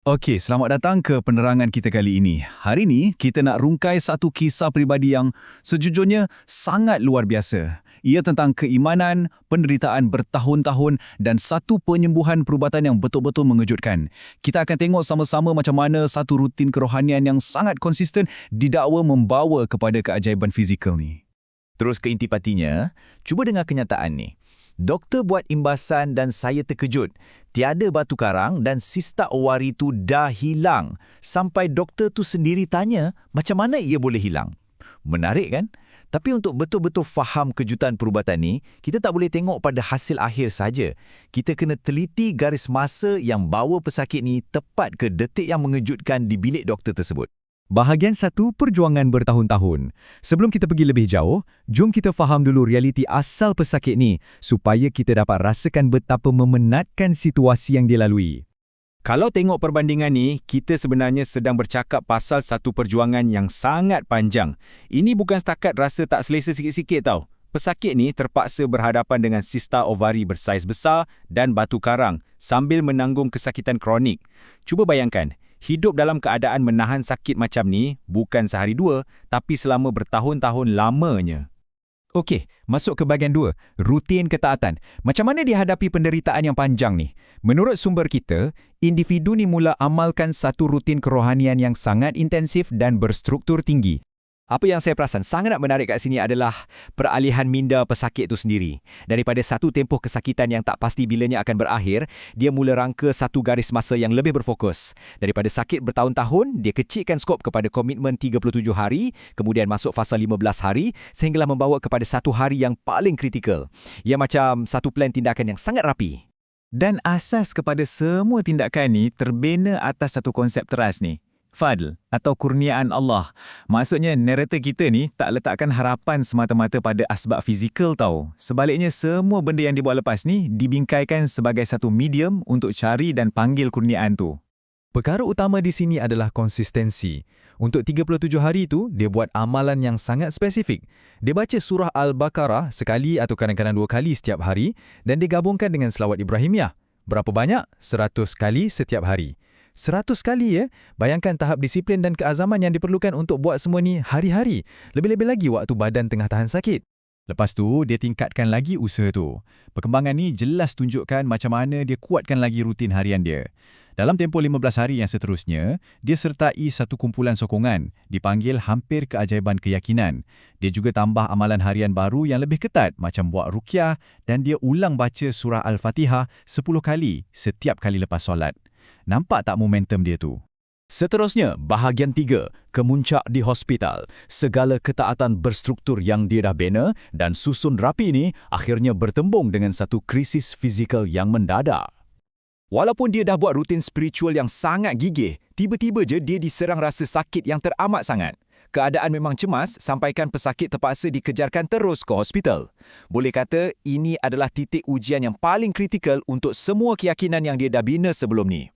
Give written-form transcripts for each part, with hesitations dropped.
Okey, selamat datang ke penerangan kita kali ini. Hari ini, kita nak rungkai satu kisah peribadi yang sejujurnya sangat luar biasa. Ia tentang keimanan, penderitaan bertahun-tahun dan satu penyembuhan perubatan yang betul-betul mengejutkan. Kita akan tengok sama-sama macam mana satu rutin kerohanian yang sangat konsisten didakwa membawa kepada keajaiban fizikal ni. Terus ke intipatinya, cuba dengar kenyataan ni. Doktor buat imbasan dan saya terkejut. Tiada batu karang dan sista ovari tu dah hilang. Sampai doktor tu sendiri tanya, macam mana ia boleh hilang? Menarik kan? Tapi untuk betul-betul faham kejutan perubatan ni, kita tak boleh tengok pada hasil akhir saja. Kita kena teliti garis masa yang bawa pesakit ni tepat ke detik yang mengejutkan di bilik doktor tersebut. Bahagian 1, perjuangan bertahun-tahun. Sebelum kita pergi lebih jauh, jom kita faham dulu realiti asal pesakit ni supaya kita dapat rasakan betapa memenatkan situasi yang dia lalui. Kalau tengok perbandingan ni, kita sebenarnya sedang bercakap pasal satu perjuangan yang sangat panjang. Ini bukan setakat rasa tak selesa sikit-sikit tau. Pesakit ni terpaksa berhadapan dengan sista ovari bersaiz besar dan batu karang sambil menanggung kesakitan kronik. Cuba bayangkan, hidup dalam keadaan menahan sakit macam ni bukan sehari dua, tapi selama bertahun-tahun lamanya. Okey, masuk ke bahagian 2, rutin ketaatan. Macam mana dihadapi penderitaan yang panjang ni? Menurut sumber kita, individu ni mula amalkan satu rutin kerohanian yang sangat intensif dan berstruktur tinggi. Apa yang saya perasan sangat menarik kat sini adalah peralihan minda pesakit itu sendiri. Daripada satu tempoh kesakitan yang tak pasti bilanya akan berakhir, dia mula rangka satu garis masa yang lebih berfokus. Daripada sakit bertahun-tahun, dia kecilkan skop kepada komitmen 37 hari, kemudian masuk fasa 15 hari, sehinggalah membawa kepada satu hari yang paling kritikal. Ia macam satu plan tindakan yang sangat rapi. Dan asas kepada semua tindakan ni terbina atas satu konsep teras ni. Fadl atau kurniaan Allah. Maksudnya narator kita ni tak letakkan harapan semata-mata pada asbab fizikal tau. Sebaliknya semua benda yang dibuat lepas ni dibingkaikan sebagai satu medium untuk cari dan panggil kurniaan tu. Perkara utama di sini adalah konsistensi. Untuk 37 hari itu, dia buat amalan yang sangat spesifik. Dia baca surah Al-Baqarah sekali atau kadang-kadang 2 kali setiap hari dan digabungkan dengan selawat Ibrahimiyah. Berapa banyak? 100 kali setiap hari. 100 kali ya. Bayangkan tahap disiplin dan keazaman yang diperlukan untuk buat semua ni hari-hari. Lebih-lebih lagi waktu badan tengah tahan sakit. Lepas tu, dia tingkatkan lagi usaha tu. Perkembangan ni jelas tunjukkan macam mana dia kuatkan lagi rutin harian dia. Dalam tempoh 15 hari yang seterusnya, dia sertai satu kumpulan sokongan, dipanggil hampir keajaiban keyakinan. Dia juga tambah amalan harian baru yang lebih ketat macam buat ruqyah dan dia ulang baca surah Al-Fatihah 10 kali setiap kali lepas solat. Nampak tak momentum dia tu? Seterusnya, bahagian 3, kemuncak di hospital. Segala ketaatan berstruktur yang dia dah bina dan susun rapi ni akhirnya bertembung dengan satu krisis fizikal yang mendadak. Walaupun dia dah buat rutin spiritual yang sangat gigih, tiba-tiba je dia diserang rasa sakit yang teramat sangat. Keadaan memang cemas sampaikan pesakit terpaksa dikejarkan terus ke hospital. Boleh kata, ini adalah titik ujian yang paling kritikal untuk semua keyakinan yang dia dah bina sebelum ni.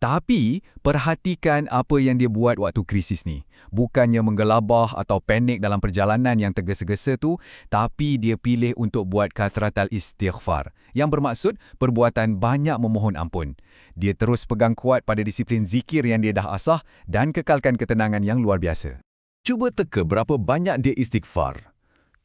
Tapi, perhatikan apa yang dia buat waktu krisis ni. Bukannya menggelabah atau panik dalam perjalanan yang tergesa-gesa tu, tapi dia pilih untuk buat kathratal istighfar, yang bermaksud perbuatan banyak memohon ampun. Dia terus pegang kuat pada disiplin zikir yang dia dah asah dan kekalkan ketenangan yang luar biasa. Cuba teka berapa banyak dia istighfar.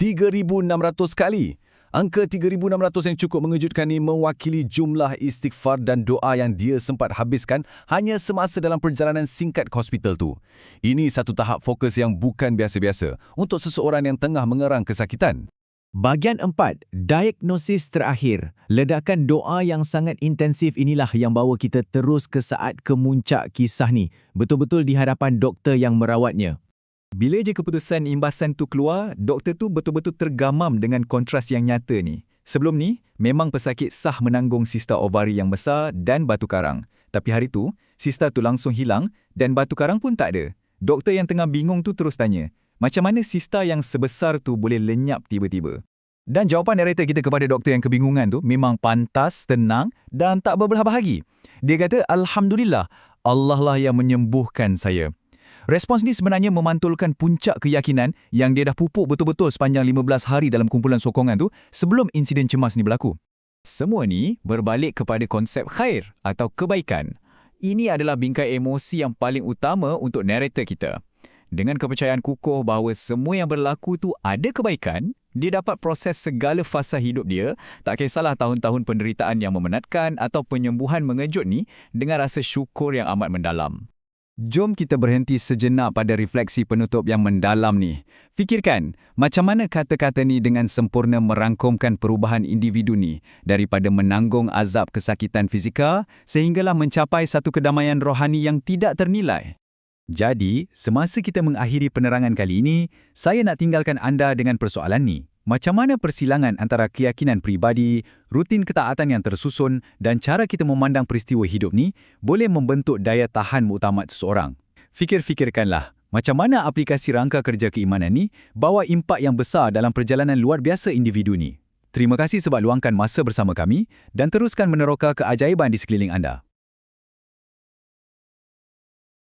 3,600 kali. Angka 3,600 yang cukup mengejutkan ini mewakili jumlah istighfar dan doa yang dia sempat habiskan hanya semasa dalam perjalanan singkat ke hospital tu. Ini satu tahap fokus yang bukan biasa-biasa untuk seseorang yang tengah mengerang kesakitan. Bahagian 4, diagnosis terakhir. Ledakan doa yang sangat intensif inilah yang bawa kita terus ke saat kemuncak kisah ni. Betul-betul di hadapan doktor yang merawatnya. Bila je keputusan imbasan tu keluar, doktor tu betul-betul tergamam dengan kontras yang nyata ni. Sebelum ni, memang pesakit sah menanggung sista ovari yang besar dan batu karang. Tapi hari tu, sista tu langsung hilang dan batu karang pun tak ada. Doktor yang tengah bingung tu terus tanya, macam mana sista yang sebesar tu boleh lenyap tiba-tiba? Dan jawapan narator kita kepada doktor yang kebingungan tu memang pantas, tenang dan tak berbelah bahagi. Dia kata, Alhamdulillah, Allah lah yang menyembuhkan saya. Respons ni sebenarnya memantulkan puncak keyakinan yang dia dah pupuk betul-betul sepanjang 15 hari dalam kumpulan sokongan tu sebelum insiden cemas ni berlaku. Semua ni berbalik kepada konsep khair atau kebaikan. Ini adalah bingkai emosi yang paling utama untuk narator kita. Dengan kepercayaan kukuh bahawa semua yang berlaku tu ada kebaikan, dia dapat proses segala fasa hidup dia, tak kisahlah tahun-tahun penderitaan yang memenatkan atau penyembuhan mengejut ni, dengan rasa syukur yang amat mendalam. Jom kita berhenti sejenak pada refleksi penutup yang mendalam ni. Fikirkan, macam mana kata-kata ni dengan sempurna merangkumkan perubahan individu ni daripada menanggung azab kesakitan fizikal sehinggalah mencapai satu kedamaian rohani yang tidak ternilai. Jadi, semasa kita mengakhiri penerangan kali ini, saya nak tinggalkan anda dengan persoalan ni. Macam mana persilangan antara keyakinan pribadi, rutin ketaatan yang tersusun dan cara kita memandang peristiwa hidup ni boleh membentuk daya tahan muktamad seseorang? Fikir-fikirkanlah, macam mana aplikasi rangka kerja keimanan ni bawa impak yang besar dalam perjalanan luar biasa individu ni. Terima kasih sebab luangkan masa bersama kami dan teruskan meneroka keajaiban di sekeliling anda.